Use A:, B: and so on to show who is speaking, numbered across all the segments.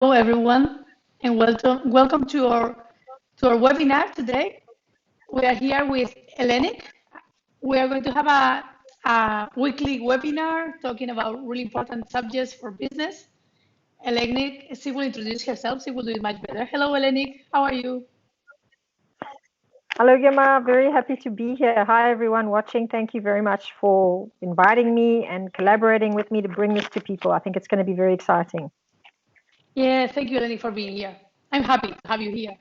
A: everyone, and welcome to our webinar today. We are here with Hellenic. We are going to have a weekly webinar talking about really important subjects for business. Hellenic, she will introduce herself. She will do it much better. Hello, Hellenic. How are you?
B: Hello, Gemma. Very happy to be here. Hi, everyone watching. Thank you very much for inviting me and collaborating with me to bring this to people. I think it's going to be very exciting.
A: Yeah, thank you, Hellenic, for being here. I'm happy to have you here.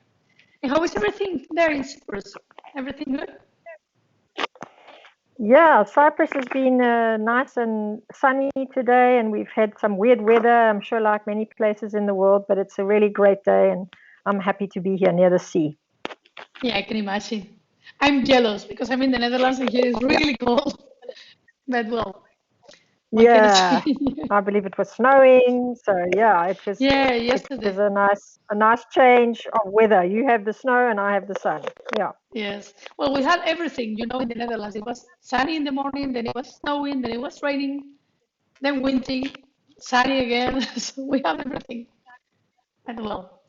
A: And how is everything there in Cyprus? Everything good?
B: Yeah, Cyprus has been nice and sunny today, and we've had some weird weather, I'm sure, like many places in the world, but it's a really great day, and I'm happy to be here near the sea.
A: Yeah, I can imagine. I'm jealous because I'm in the Netherlands and here is really cold. But well, what can I
B: Yeah,
A: say?
B: I believe it was snowing, so yeah, it was
A: Yeah,
B: it was
A: yesterday.
B: a nice change of weather. You have the snow and I have the sun. Yeah.
A: Yes. Well, we had everything, in the Netherlands. It was sunny in the morning, then it was snowing, then it was raining, then windy, sunny again. So we have everything. And well.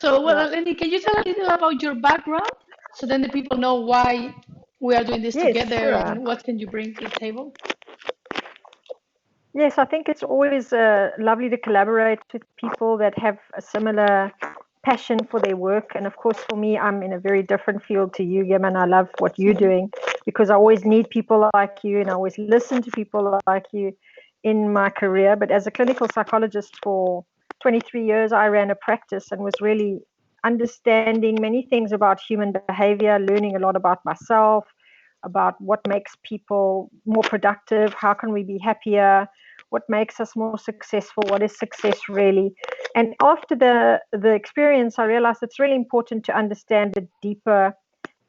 A: So,
B: Yeah.
A: well, Lenny, can you tell a little about your background so then the people know why we are doing this
B: Yes,
A: together
B: sure.
A: and what can you bring to the table?
B: Yes, I think it's always lovely to collaborate with people that have a similar passion for their work. And of course, for me, I'm in a very different field to you, Gem, and I love what you're doing because I always need people like you and I always listen to people like you in my career. But as a clinical psychologist for 23 years, I ran a practice and was really understanding many things about human behavior, learning a lot about myself, about what makes people more productive, how can we be happier, what makes us more successful, what is success really. And after the experience, I realized it's really important to understand the deeper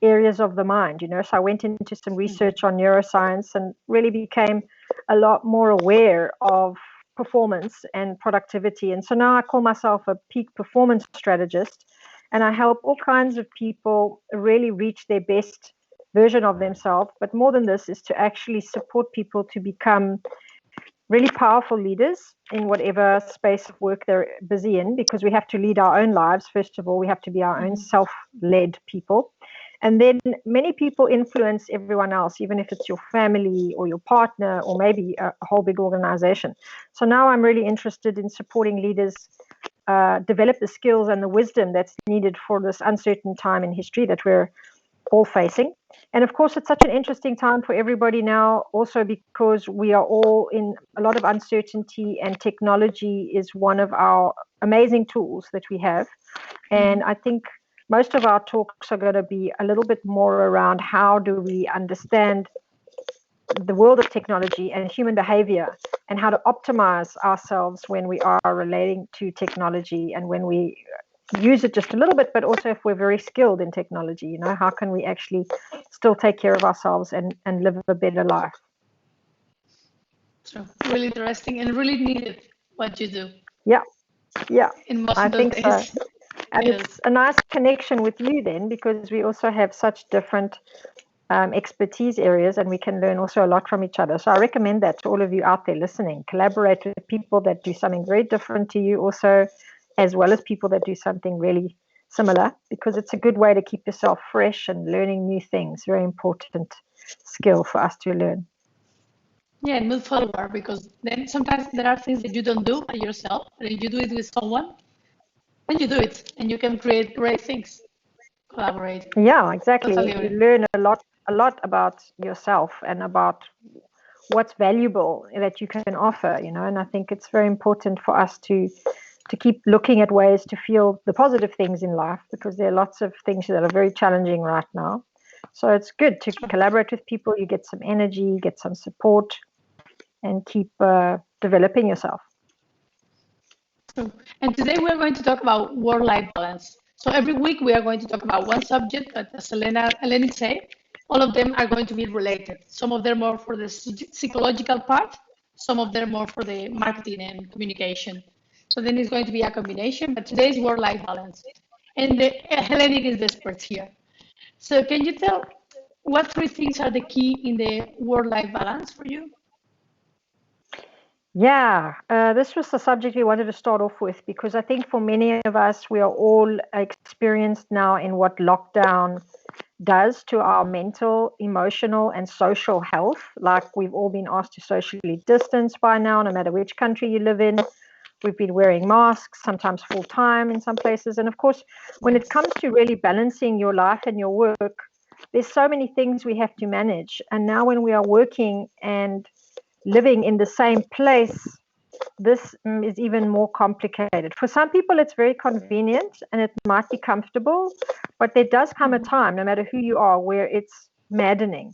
B: areas of the mind, so I went into some research on neuroscience and really became a lot more aware of performance and productivity. And so now I call myself a peak performance strategist, and I help all kinds of people really reach their best version of themselves. But more than this is to actually support people to become really powerful leaders in whatever space of work they're busy in, because we have to lead our own lives. First of all, we have to be our own self-led people. And then many people influence everyone else, even if it's your family or your partner or maybe a whole big organization. So now I'm really interested in supporting leaders develop the skills and the wisdom that's needed for this uncertain time in history that we're all facing. And of course, it's such an interesting time for everybody now, also because we are all in a lot of uncertainty, and technology is one of our amazing tools that we have. And I think most of our talks are going to be a little bit more around how do we understand the world of technology and human behavior and how to optimize ourselves when we are relating to technology and when we use it just a little bit, but also if we're very skilled in technology, how can we actually still take care of ourselves and live a better life?
A: So really interesting and really needed what you do
B: Yeah, yeah,
A: in most
B: I
A: of those
B: think so.
A: days.
B: And
A: Yes.
B: it's a nice connection with you then, because we also have such different expertise areas and we can learn also a lot from each other. So I recommend that to all of you out there listening. Collaborate with people that do something very different to you also, as well as people that do something really similar, because it's a good way to keep yourself fresh and learning new things. Very important skill for us to learn.
A: Yeah, and move forward because then sometimes there are things that you don't do by yourself, but if you do it with someone, then you do it and you can create great things. Collaborate.
B: Yeah, exactly.
A: Totally
B: You
A: agree.
B: learn a lot about yourself and about what's valuable that you can offer, and I think it's very important for us to keep looking at ways to feel the positive things in life, because there are lots of things that are very challenging right now. So it's good to collaborate with people. You get some energy, get some support, and keep developing yourself.
A: True. And today we're going to talk about work-life balance. So every week we are going to talk about one subject, but as Eleni said, all of them are going to be related. Some of them more for the psychological part, some of them more for the marketing and communication. So then it's going to be a combination, but today is work-life balance. And Hellenic is the expert here. So can you tell what three things are the key in the work-life balance for you?
B: Yeah, this was the subject we wanted to start off with because I think for many of us, we are all experienced now in what lockdown does to our mental, emotional, and social health. Like we've all been asked to socially distance by now, no matter which country you live in. We've been wearing masks, sometimes full time in some places. And of course, when it
A: Yes.
B: comes to really balancing your life and your work, there's so many things we have to manage. And now, when we are working and living in the same place, this is even more complicated. For some people, it's very convenient and it might be comfortable, but there does come a
A: Mhm.
B: time, no matter who you are, where it's maddening.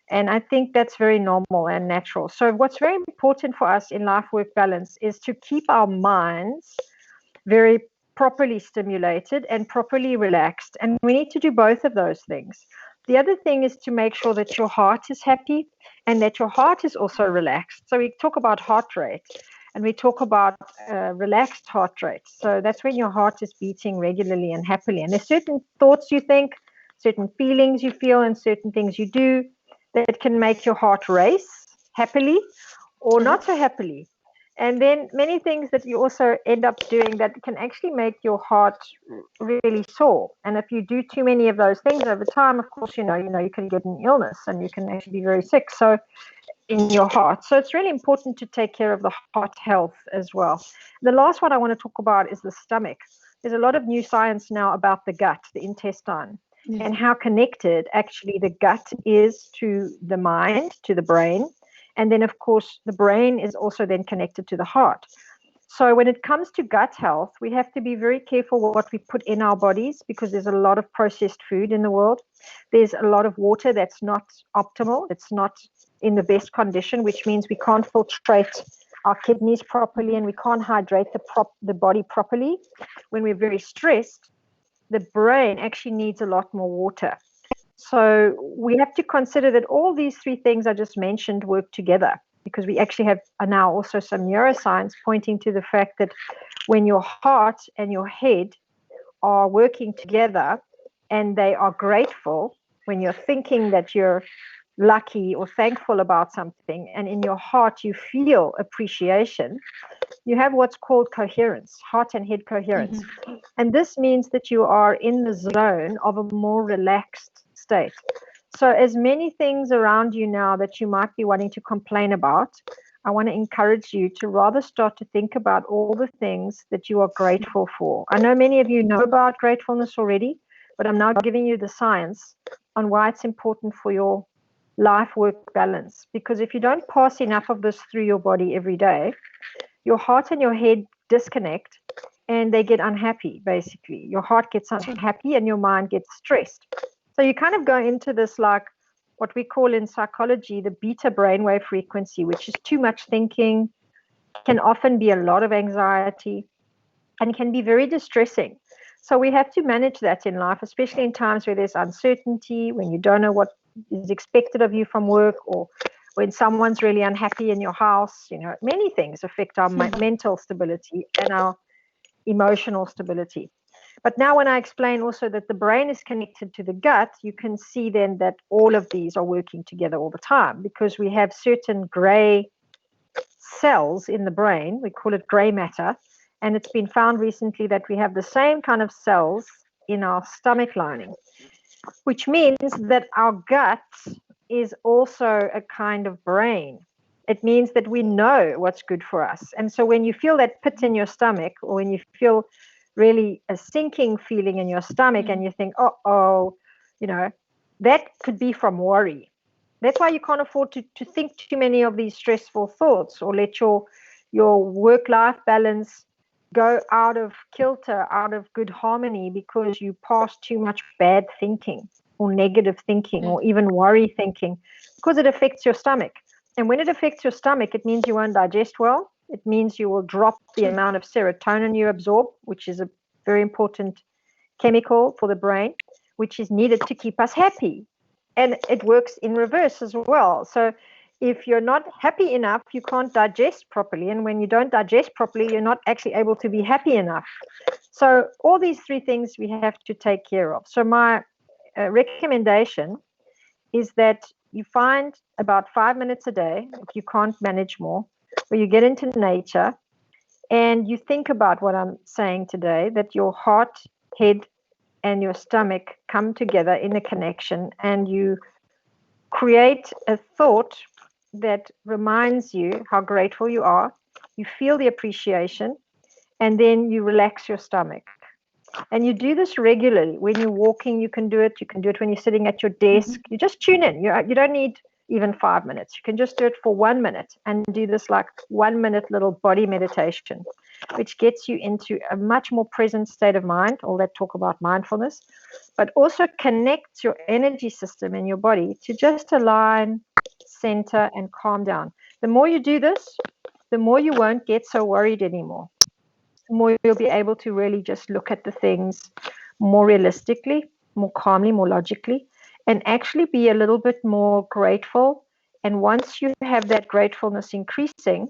B: And I think that's very normal and natural. So, what's very important for us in life work balance is to keep our minds very properly stimulated and properly relaxed. And we need to do both of those things. The other thing is to make sure that your heart is happy and that your heart is also relaxed. So we talk about heart rate and we talk about relaxed heart rate. So that's when your heart is beating regularly and happily. And there's certain thoughts you think, certain feelings you feel, and certain things you do that can make your heart race happily or not so
A: Yes.
B: happily. And then many things that you also end up doing that can actually make your heart really sore. And if you do too many of those things over time, of course, you can get an illness and you can actually be very sick. So in your heart. So it's really important to take care of the heart health as well. The last one I want to talk about is the stomach. There's a lot of new science now about the gut, the intestine,
A: Yes.
B: and how connected actually the gut is to the mind, to the brain. And then, of course, the brain is also then connected to the heart. So, when it comes to gut health, we have to be very careful what we put in our bodies because there's a lot of processed food in the world. There's a lot of water that's not optimal, it's not in the best condition, which means we can't filtrate our kidneys properly and we can't hydrate the body properly. When we're very stressed, the brain actually needs a lot more water. So we have to consider that all these three things I just mentioned work together because we actually have now also some neuroscience pointing to the fact that when your heart and your head are working together and they are grateful, when you're thinking that you're lucky or thankful about something and in your heart you feel appreciation, you have what's called coherence, heart and head coherence.
A: Mhm.
B: And this means that you are in the zone of a more relaxed state. So, as many things around you now that you might be wanting to complain about, I want to encourage you to rather start to think about all the things that you are grateful for. I know many of you know about gratefulness already, but I'm now giving you the science on why it's important for your life work balance. Because if you don't pass enough of this through your body every day, your heart and your head disconnect and they get unhappy, basically. Your heart gets
A: So,
B: unhappy and your mind gets stressed. So you kind of go into this like what we call in psychology the beta brainwave frequency, which is too much thinking, can often be a lot of anxiety, and can be very distressing. So we have to manage that in life, especially in times where there's uncertainty, when you don't know what is expected of you from work, or when someone's really unhappy in your house. Many things affect our
A: mhm.
B: mental stability and our emotional stability. But now, when I explain also that the brain is connected to the gut, you can see then that all of these are working together all the time because we have certain gray cells in the brain. We call it gray matter. And it's been found recently that we have the same kind of cells in our stomach lining, which means that our gut is also a kind of brain. It means that we know what's good for us. And so when you feel that pit in your stomach, or when you feel really a sinking feeling in your stomach and
A: Mhm.
B: you think, oh, you know, that could be from worry. That's why you can't afford to think too many of these stressful thoughts or let your work-life balance go out of kilter, out of good harmony because you pass too much bad thinking or negative thinking
A: Yeah.
B: or even worry thinking because it affects your stomach. And when it affects your stomach, it means you won't digest well. It means you will drop the
A: So,
B: amount of serotonin you absorb, which is a very important chemical for the brain, which is needed to keep us happy. And it works in reverse as well. So if you're not happy enough, you can't digest properly. And when you don't digest properly, you're not actually able to be happy enough. So all these three things we have to take care of. So my recommendation is that you find about 5 minutes a day, if you can't manage more, where you get into nature and you think about what I'm saying today, that your heart, head, and your stomach come together in a connection, and you create a thought that reminds you how grateful you are. You feel the appreciation, and then you relax your stomach. And you do this regularly. When you're walking, you can do it. You can do it when you're sitting at your desk. You just tune in. You don't need even 5 minutes. You can just do it for 1 minute and do this like 1 minute little body meditation, which gets you into a much more present state of mind. All that talk about mindfulness, but also connects your energy system in your body to just align, center, and calm down. The more you do this, the more you won't get so worried anymore. The more you'll be able to really just look at the things more realistically, more calmly, more logically, and actually be a little bit more grateful. And once you have that gratefulness increasing,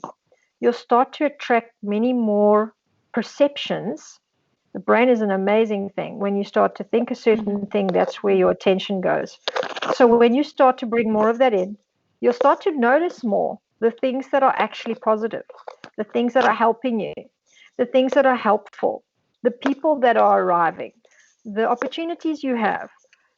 B: you'll start to attract many more perceptions. The brain is an amazing thing. When you start to think a certain thing, that's where your attention goes. So when you start to bring more of that in, you'll start to notice more the things that are actually positive, the things that are helping you, the things that are helpful, the people that are arriving, the opportunities you have,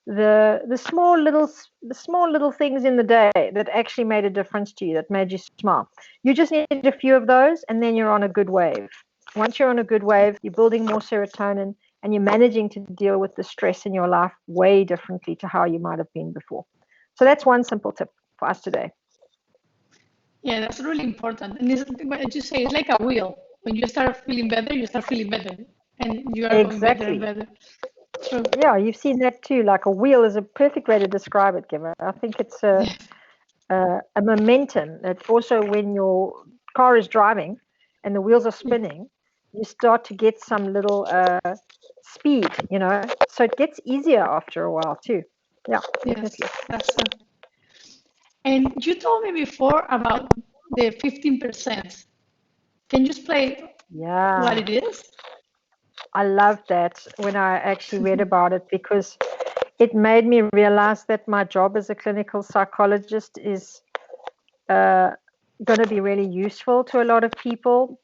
B: the small little things in the day that actually made a difference to you, that made you smile. You just need a few of those, and then you're on a good wave. Once you're on a good wave, you're building more serotonin, and you're managing to deal with the stress in your life way differently to how you might have been before. So that's one simple tip for us today.
A: Yeah, that's really important. And it's, what you say, it's like a wheel. When you start feeling better, you start feeling better, and you are going better and
B: Exactly.
A: better. True.
B: Yeah, you've seen that too. Like a wheel is a perfect way to describe it, Giver. I think it's a momentum that also when your car is driving and the wheels are spinning, you start to get some little speed, So it gets easier after a while too. Yeah,
A: Yes,
B: definitely.
A: that's so. And you told me before about the 15%. Can you explain what
B: Yeah,
A: it is?
B: I love that when I actually read about it, because it made me realize that my job as a clinical psychologist is uh, going to be really useful to a lot of people.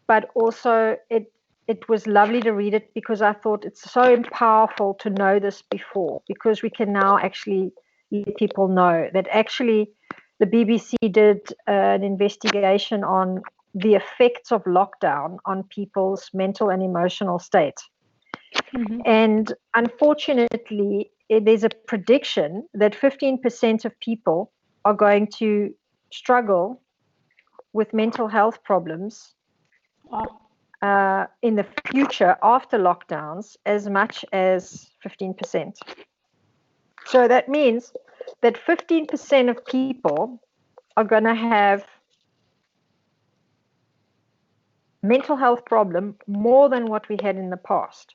B: But also it was lovely to read it, because I thought it's so powerful to know this before, because we can now actually let people know that actually the BBC did an investigation on the effects of lockdown on people's mental and emotional state. And unfortunately, there's a prediction that 15% of people are going to struggle with mental health problems
A: Wow.
B: in the future after lockdowns, as much as 15%. So that means that 15% of people are going to have mental health problem more than what we had in the past.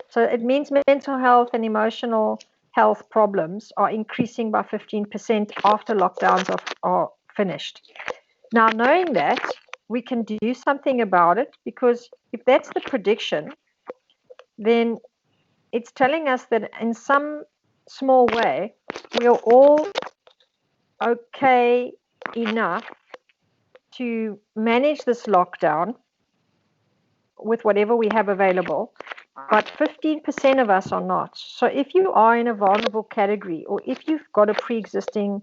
B: So it means mental health and emotional health problems are increasing by 15% after lockdowns are finished. Now, knowing that, we can do something about it, because if that's the prediction, then it's telling us that in some small way, we are all okay enough to manage this lockdown with whatever we have available, but 15% of us are not. So if you are in a vulnerable category, or if you've got a pre-existing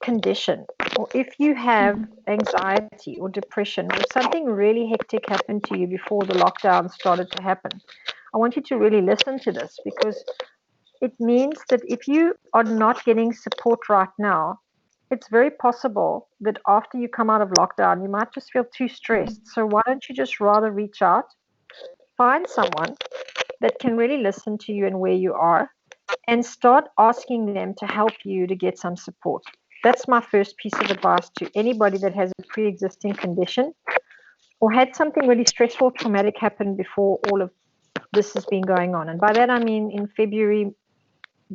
B: condition, or if you have anxiety or depression, or if something really hectic happened to you before the lockdown started to happen, I want you to really listen to this, because it means that if you are not getting support right now, it's very possible that after you come out of lockdown, you might just feel too stressed. So why don't you just rather reach out, find someone that can really listen to you and where you are, and start asking them to help you to get some support. That's my first piece of advice to anybody that has a pre-existing condition or had something really stressful, traumatic happen before all of this has been going on. And by that, I mean in February,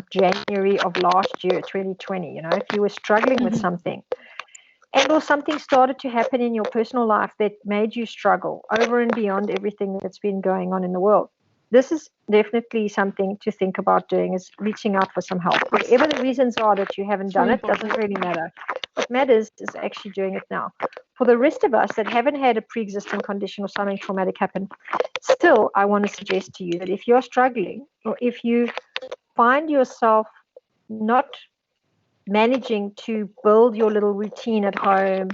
B: January of last year, 2020, if you were struggling with something, and or something started to happen in your personal life that made you struggle over and beyond everything that's been going on in the world, this is definitely something to think about doing, is reaching out for some help. Whatever the reasons are that you haven't done it, doesn't really matter. What matters is actually doing it now. For the rest of us that haven't had a pre-existing condition or something traumatic happen, still, I want to suggest to you that if you're struggling, or if you find yourself not managing to build your little routine at home,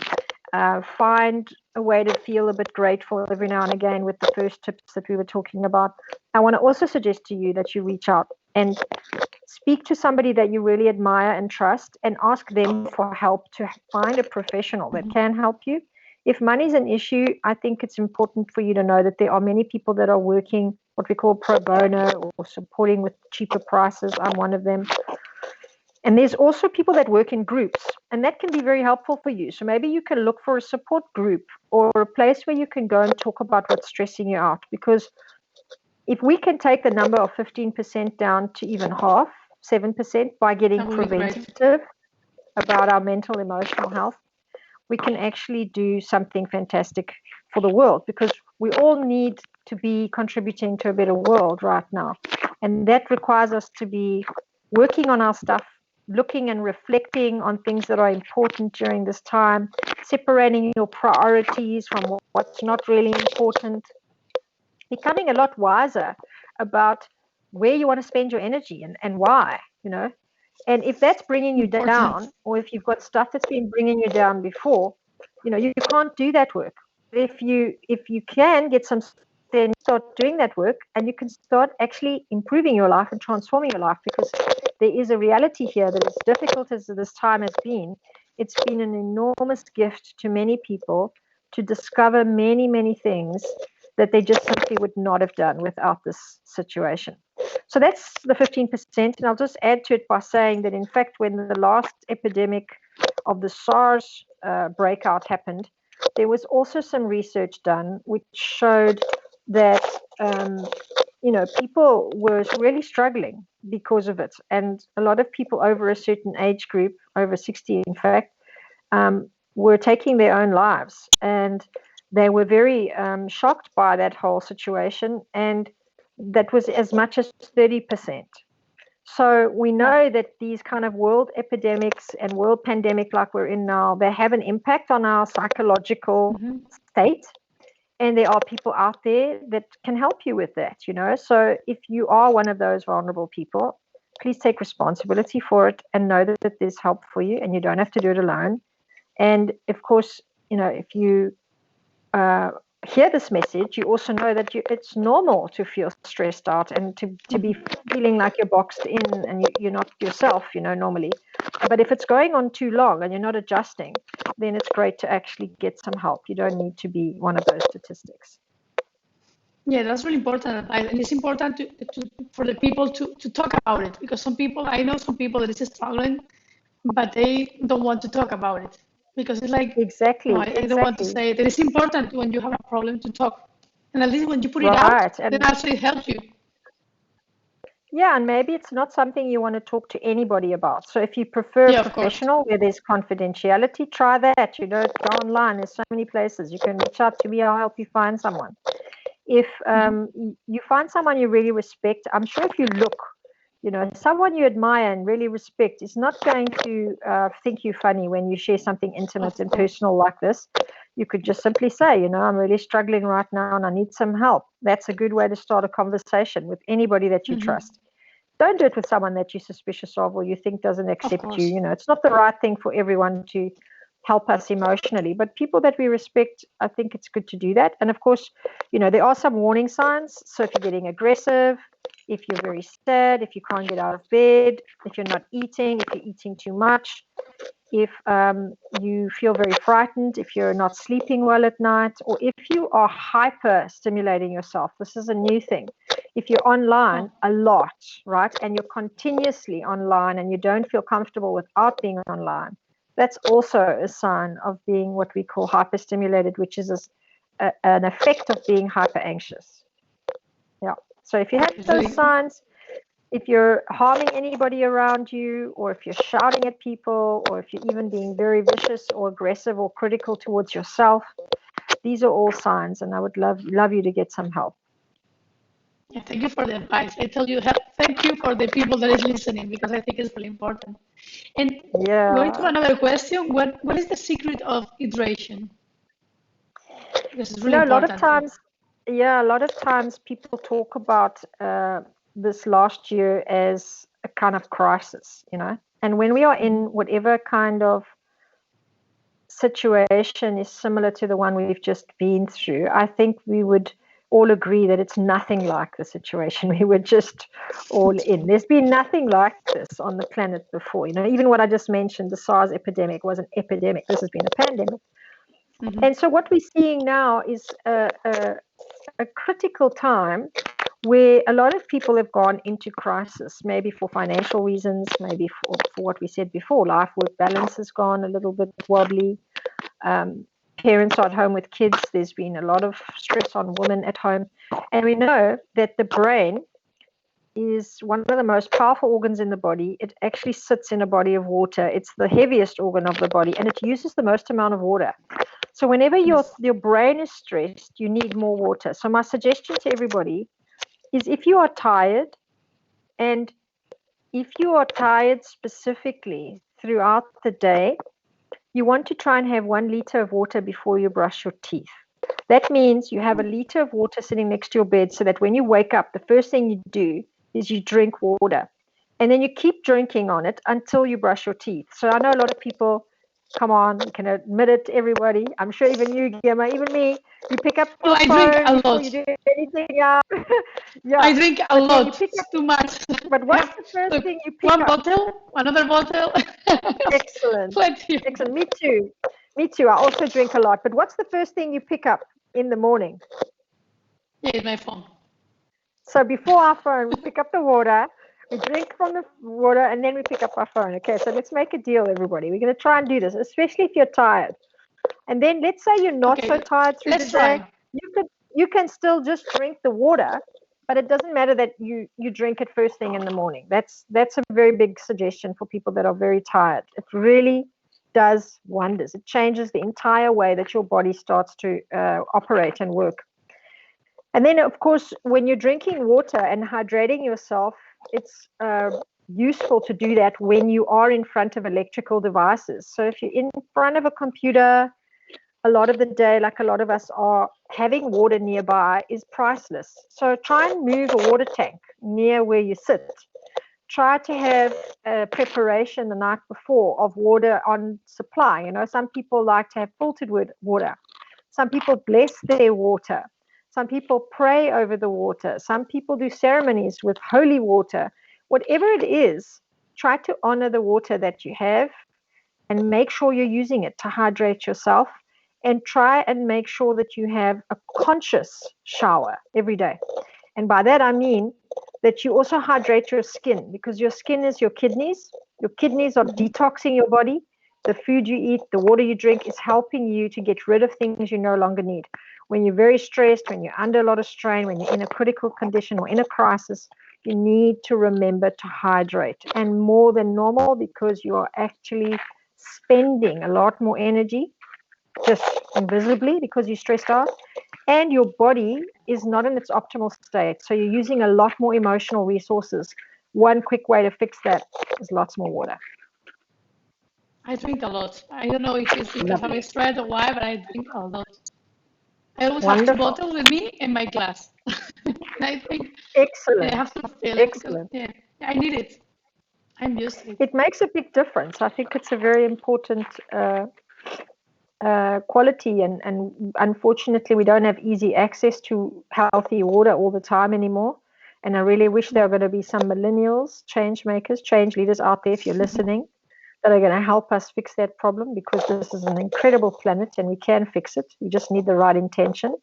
B: find a way to feel a bit grateful every now and again with the first tips that we were talking about, I want to also suggest to you that you reach out and speak to somebody that you really admire and trust, and ask them for help to find a professional that can help you. If money is an issue, I think it's important for you to know that there are many people that are working what we call pro bono, or supporting with cheaper prices. I'm one of them. And there's also people that work in groups, and that can be very helpful for you. So maybe you can look for a support group or a place where you can go and talk about what's stressing you out. Because if we can take the number of 15% down to even half, 7%, by getting preventative about our mental, emotional health, we can actually do something fantastic for the world, because we all need to be contributing to a better world right now. And that requires us to be working on our stuff, looking and reflecting on things that are important during this time, separating your priorities from what's not really important, becoming a lot wiser about where you want to spend your energy and why, And if that's bringing you down, or if you've got stuff that's been bringing you down before, you can't do that work. If you can get some, then start doing that work, and you can start actually improving your life and transforming your life. Because there is a reality here that, as difficult as this time has been, it's been an enormous gift to many people to discover many, many things that they just simply would not have done without this situation. So that's the 15%. And I'll just add to it by saying that, in fact, when the last epidemic of the SARS breakout happened, there was also some research done which showed that people were really struggling because of it. And a lot of people over a certain age group, over 60 in fact, were taking their own lives. And they were very shocked by that whole situation. And that was as much as 30%. So we know that these kind of world epidemics and world pandemic like we're in now, they have an impact on our psychological state. And there are people out there that can help you with that, So if you are one of those vulnerable people, please take responsibility for it and know that there's help for you, and you don't have to do it alone. And of course, if you hear this message, you also know that it's normal to feel stressed out and to be feeling like you're boxed in and you're not yourself, normally. But if it's going on too long and you're not adjusting, then it's great to actually get some help. You don't need to be one of those statistics.
A: Yeah, that's really important advice. And it's important for the people to talk about it, because I know some people that is struggling, but they don't want to talk about it, because it's like,
B: exactly.
A: I don't want to say it. It's important when you have a problem to talk. And at least when you put it out,
B: and
A: it actually helps you.
B: Yeah, and maybe it's not something you want to talk to anybody about. So if you prefer a professional where there's confidentiality, try that. Go online. There's so many places. You can reach out to me. I'll help you find someone. If you find someone you really respect, I'm sure if you look, someone you admire and really respect is not going to think you funny when you share something intimate and personal like this. You could just simply say, I'm really struggling right now and I need some help. That's a good way to start a conversation with anybody that you trust. Don't do it with someone that you're suspicious of or you think doesn't accept you. It's not the right thing for everyone to help us emotionally, but people that we respect, I think it's good to do that. And of course, there are some warning signs. So if you're getting aggressive, if you're very sad, if you can't get out of bed, if you're not eating, if you're eating too much, if you feel very frightened, if you're not sleeping well at night, or if you are hyper stimulating yourself. This is a new thing. If you're online a lot, right, and you're continuously online and you don't feel comfortable without being online, that's also a sign of being what we call hyperstimulated, which is an effect of being hyper anxious. Yeah. So if you have those signs, if you're harming anybody around you, or if you're shouting at people, or if you're even being very vicious or aggressive or critical towards yourself, these are all signs, and I would love you to get some help.
A: Yeah, thank you for the advice. I tell you, thank you for the people that is listening because I think it's really important. And going to
B: Yeah.
A: another question, what is the secret of hydration? Because it's
B: You
A: really
B: know, a lot of
A: important.
B: times, yeah, a lot of times people talk about this last year as a kind of crisis, you know. And when we are in
A: Mhm.
B: whatever kind of situation is similar to the one we've just been through, I think we would all agree that it's nothing like the situation we were just all in. There's been nothing like this on the planet before. You know, even what I just mentioned, the SARS epidemic was an epidemic. This has been a pandemic.
A: Mhm.
B: And so what we're seeing now is a critical time where a lot of people have gone into crisis, maybe for financial reasons, maybe for what we said before, life work balance has gone a little bit wobbly. Parents are at home with kids. There's been a lot of stress on women at home. And we know that the brain is one of the most powerful organs in the body. It actually sits in a body of water. It's the heaviest organ of the body, and it uses the most amount of water. So whenever
A: Yes.
B: your brain is stressed, you need more water. So my suggestion to everybody is if you are tired, and if you are tired specifically throughout the day, you want to try and have 1 liter of water before you brush your teeth. That means you have a liter of water sitting next to your bed so that when you wake up, the first thing you do is you drink water. And then you keep drinking on it until you brush your teeth. So I know a lot of people, come on, you can admit it, everybody. I'm sure even you, Gemma, even me, you pick up
A: Oh,
B: your
A: I drink
B: phone
A: a
B: before you
A: lot.
B: do anything. Yeah.
A: I
B: Yeah.
A: drink a
B: But then you
A: lot.
B: pick up,
A: It's too much.
B: but
A: I
B: what's
A: have
B: the first
A: like
B: thing you pick
A: one
B: up?
A: bottle, another bottle.
B: Excellent.
A: Plenty.
B: Excellent. Me too. Me too. I also drink a lot. But what's the first thing you pick up in the morning?
A: Yeah, it's my phone.
B: So before our phone, we pick up the water, we drink from the water, and then we pick up our phone. Okay, so let's make a deal, everybody. We're going to try and do this, especially if you're tired. And then let's say you're not so
A: Okay,
B: tired through the
A: let's
B: day,
A: try.
B: you can still just drink the water, but it doesn't matter that you drink it first thing in the morning. That's a very big suggestion for people that are very tired. It really does wonders. It changes the entire way that your body starts to operate and work. And then, of course, when you're drinking water and hydrating yourself, it's useful to do that when you are in front of electrical devices. So if you're in front of a computer a lot of the day, like a lot of us are, having water nearby is priceless. So try and move a water tank near where you sit. Try to have a preparation the night before of water on supply. You know, some people like to have filtered water. Some people bless their water. Some people pray over the water. Some people do ceremonies with holy water. Whatever it is, try to honor the water that you have and make sure you're using it to hydrate yourself, and try and make sure that you have a conscious shower every day. And by that I mean that you also hydrate your skin, because your skin is your kidneys. Your kidneys are
A: Mhm.
B: detoxing your body. The food you eat, the water you drink is helping you to get rid of things you no longer need. When you're very stressed, when you're under a lot of strain, when you're in a critical condition or in a crisis, you need to remember to hydrate, and more than normal, because you are actually spending a lot more energy just invisibly because you're stressed out, and your body is not in its optimal state. So you're using a lot more emotional resources. One quick way to fix that is lots more water.
A: I drink a lot. I don't know if it's because I'm
B: Lovely.
A: stressed or why, but I drink a lot. I always have two
B: Wonderful.
A: bottles with me and my glass. And I think and I
B: Excellent.
A: have to fill it because
B: Excellent.
A: yeah, I need it. I'm used to it.
B: It makes a big difference. I think it's a very important quality, and unfortunately, we don't have easy access to healthy water all the time anymore. And I really wish there are going to be some millennials, change makers, change leaders out there, if you're listening, that are going to help us fix that problem, because this is an incredible planet and we can fix it. We just need the right intention.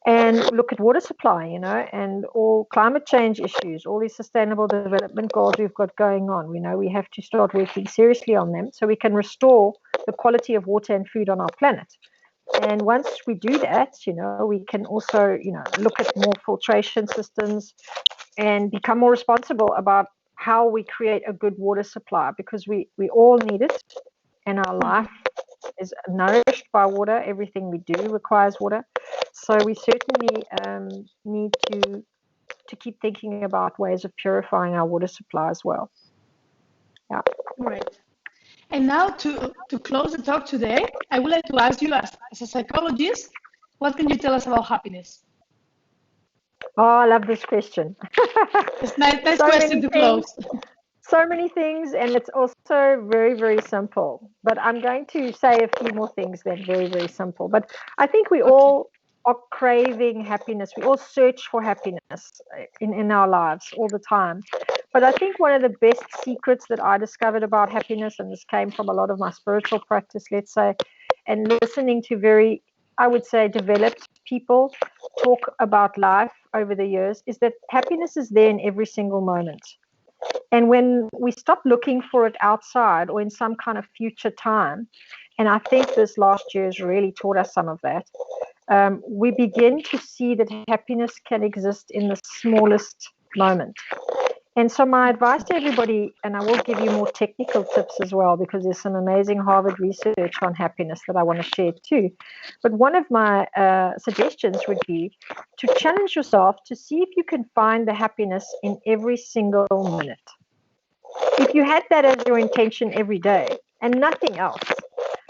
B: And look at water supply, you know, and all climate change issues, all these sustainable development goals we've got going on. We know we have to start working seriously on them so we can restore the quality of water and food on our planet. And once we do that, you know, we can also, you know, look at more filtration systems and become more responsible about how we create a good water supply, because we all need it, and our life is nourished by water. Everything we do requires water. So we certainly need to to keep thinking about ways of purifying our water supply as well. Yeah.
A: Right. And now to close the talk today, I would like to ask you, as a psychologist, what can you tell us about happiness?
B: Oh, I love this question.
A: It's nice
B: So
A: question
B: many
A: to
B: things,
A: close.
B: so many things, and it's also very, very simple. But I'm going to say a few more things than very, very simple. But I think we
A: Okay.
B: all are craving happiness. We all search for happiness in our lives all the time. But I think one of the best secrets that I discovered about happiness, and this came from a lot of my spiritual practice, let's say, and listening to very, I would say, developed people talk about life over the years, is that happiness is there in every single moment. And when we stop looking for it outside or in some kind of future time, and I think this last year has really taught us some of that, we begin to see that happiness can exist in the smallest moment. And so my advice to everybody, and I will give you more technical tips as well, because there's some amazing Harvard research on happiness that I want to share too. But one of my suggestions would be to challenge yourself to see if you can find the happiness in every single minute. If you had that as your intention every day and nothing else,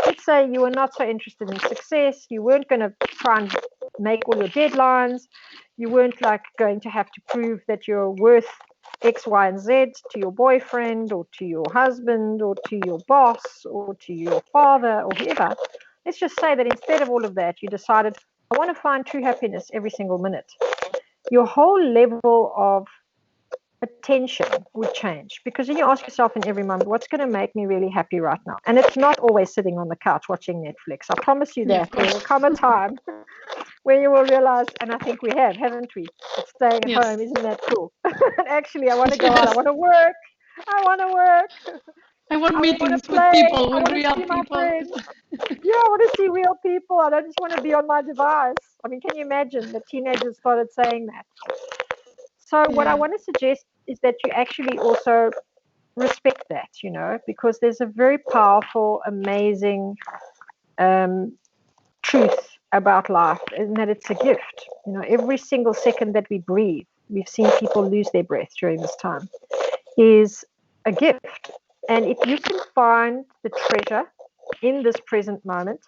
B: let's say you were not so interested in success, you weren't going to try and make all your deadlines, you weren't like going to have to prove that you're worth X, Y, and Z to your boyfriend or to your husband or to your boss or to your father or whoever. Let's just say that instead of all of that, you decided, I want to find true happiness every single minute. Your whole level of attention would change, because then you ask yourself in every moment, what's going to make me really happy right now? And it's not always sitting on the couch watching Netflix. I promise you that. There will come a time where you will realize, and I think we have, haven't we? That staying at home, isn't that cool? Actually, I want to go out. I want to work. I want to work.
A: I want
B: I want to
A: meetings with
B: play.
A: people,
B: I
A: with
B: want to
A: real
B: see my
A: people.
B: friends. Yeah, I want to see real people. I don't just want to be on my device. I mean, can you imagine the teenagers started saying that? So what I
A: Yeah.
B: want to suggest is that you actually also respect that, because there's a very powerful, amazing truth about life, and that it's a gift. Every single second that we breathe, we've seen people lose their breath during this time, is a gift. And if you can find the treasure in this present moment,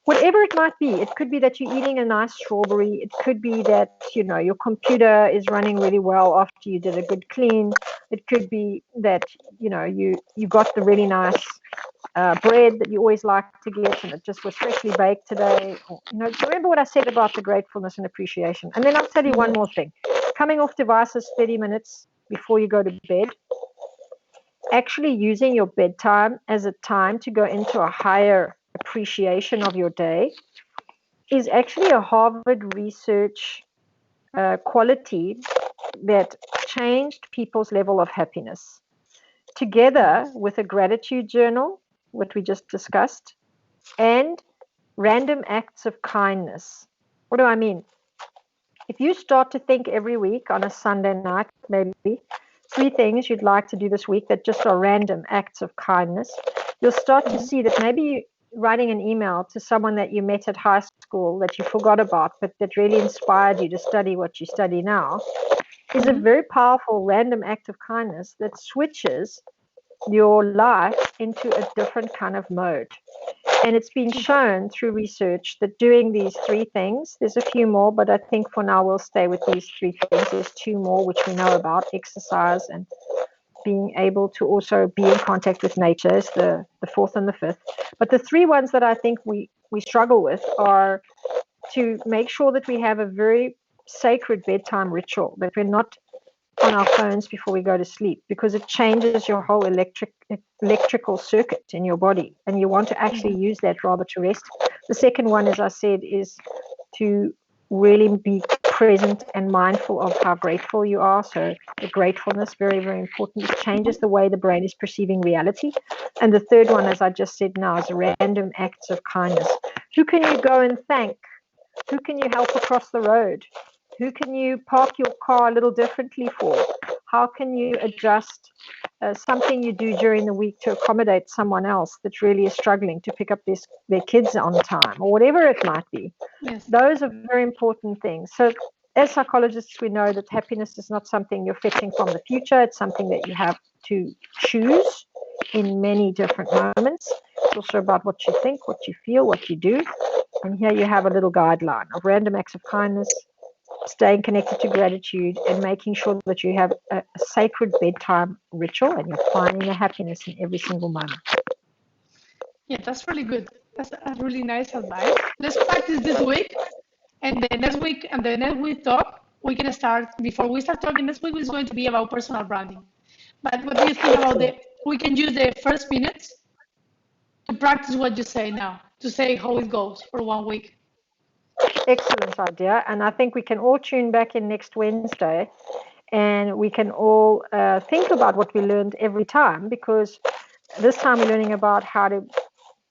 B: whatever it might be, it could be that you're eating a nice strawberry. It could be that, your computer is running really well after you did a good clean. It could be that, you got the really nice bread that you always like to get, and it just was freshly baked today. Or, remember what I said about the gratefulness and appreciation. And then I'll tell you one more thing. Coming off devices 30 minutes before you go to bed, actually using your bedtime as a time to go into a higher appreciation of your day is actually a Harvard research quality that changed people's level of happiness. Together with a gratitude journal, what we just discussed, and random acts of kindness. What do I mean? If you start to think every week on a Sunday night, maybe 3 things you'd like to do this week that just are random acts of kindness, you'll start to see that maybe writing an email to someone that you met at high school that you forgot about, but that really inspired you to study what you study now, is a very powerful random act of kindness that switches your life into a different kind of mode. And it's been shown through research that doing these 3 things, there's a few more, but I think for now we'll stay with these 3 things. There's 2 more which we know about: exercise and being able to also be in contact with nature is the 4th and the 5th. But the 3 ones that I think we struggle with are to make sure that we have a very sacred bedtime ritual, that we're not on our phones before we go to sleep, because it changes your whole electrical circuit in your body, and you want to actually use that rather to rest. The second one, as I said, is to really be present and mindful of how grateful you are. So the gratefulness, very, very important. It changes the way the brain is perceiving reality. And the third one, as I just said now, is random acts of kindness. Who can you go and thank? Who can you help across the road? Who can you park your car a little differently for? How can you adjust something you do during the week to accommodate someone else that really is struggling to pick up their kids on time, or whatever it might be?
A: Yes.
B: Those are very important things. So as psychologists, we know that happiness is not something you're fetching from the future. It's something that you have to choose in many different moments. It's also about what you think, what you feel, what you do. And here you have a little guideline of random acts of kindness, staying connected to gratitude, and making sure that you have a sacred bedtime ritual and you're finding the happiness in every single moment.
A: Yeah, that's really good. That's a really nice advice. Let's practice this week, and the next week, and the next week talk, we're gonna start. Before we start talking, next week is going to be about personal branding. But what do you think about the? We can use the first minutes to practice what you say now, to say how it goes for 1 week.
B: Excellent idea. And I think we can all tune back in next Wednesday and we can all think about what we learned every time, because this time we're learning about how to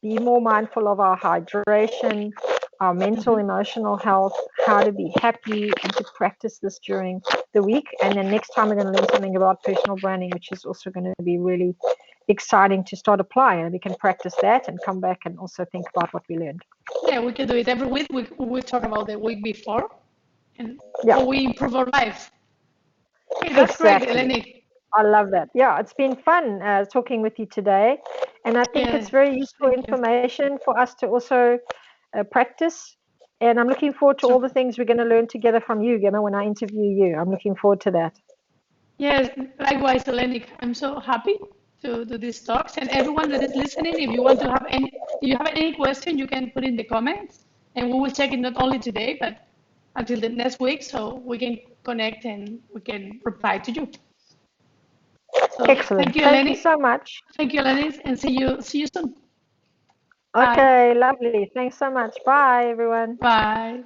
B: be more mindful of our hydration, our mental, emotional health, how to be happy, and to practice this during the week. And then next time we're going to learn something about personal branding, which is also going to be really exciting to start applying. And we can practice that and come back and also think about what we learned.
A: Yeah, we can do it every week. We talk about the week before and
B: Yeah,
A: how we improve our life. Hey, that's great,
B: exactly.
A: Eleni.
B: I love that. Yeah, it's been fun talking with you today. And I think it's
A: Yes,
B: very useful
A: thank you.
B: information for us to also practice. And I'm looking forward to all the things we're going to learn together from you, Gemma, when I interview you. I'm looking forward to that.
A: Yes, likewise, Eleni. I'm so happy to do these talks. And everyone that is listening, if you want to have any, if you have any question, you can put in the comments, and we will check it not only today, but until the next week, so we can connect and we can reply to you. So thank
B: Excellent.
A: you,
B: Thank you
A: Eleni.
B: so much.
A: Thank you, Eleni, and see you soon. Bye.
B: Okay, lovely. Thanks so much. Bye, everyone.
A: Bye.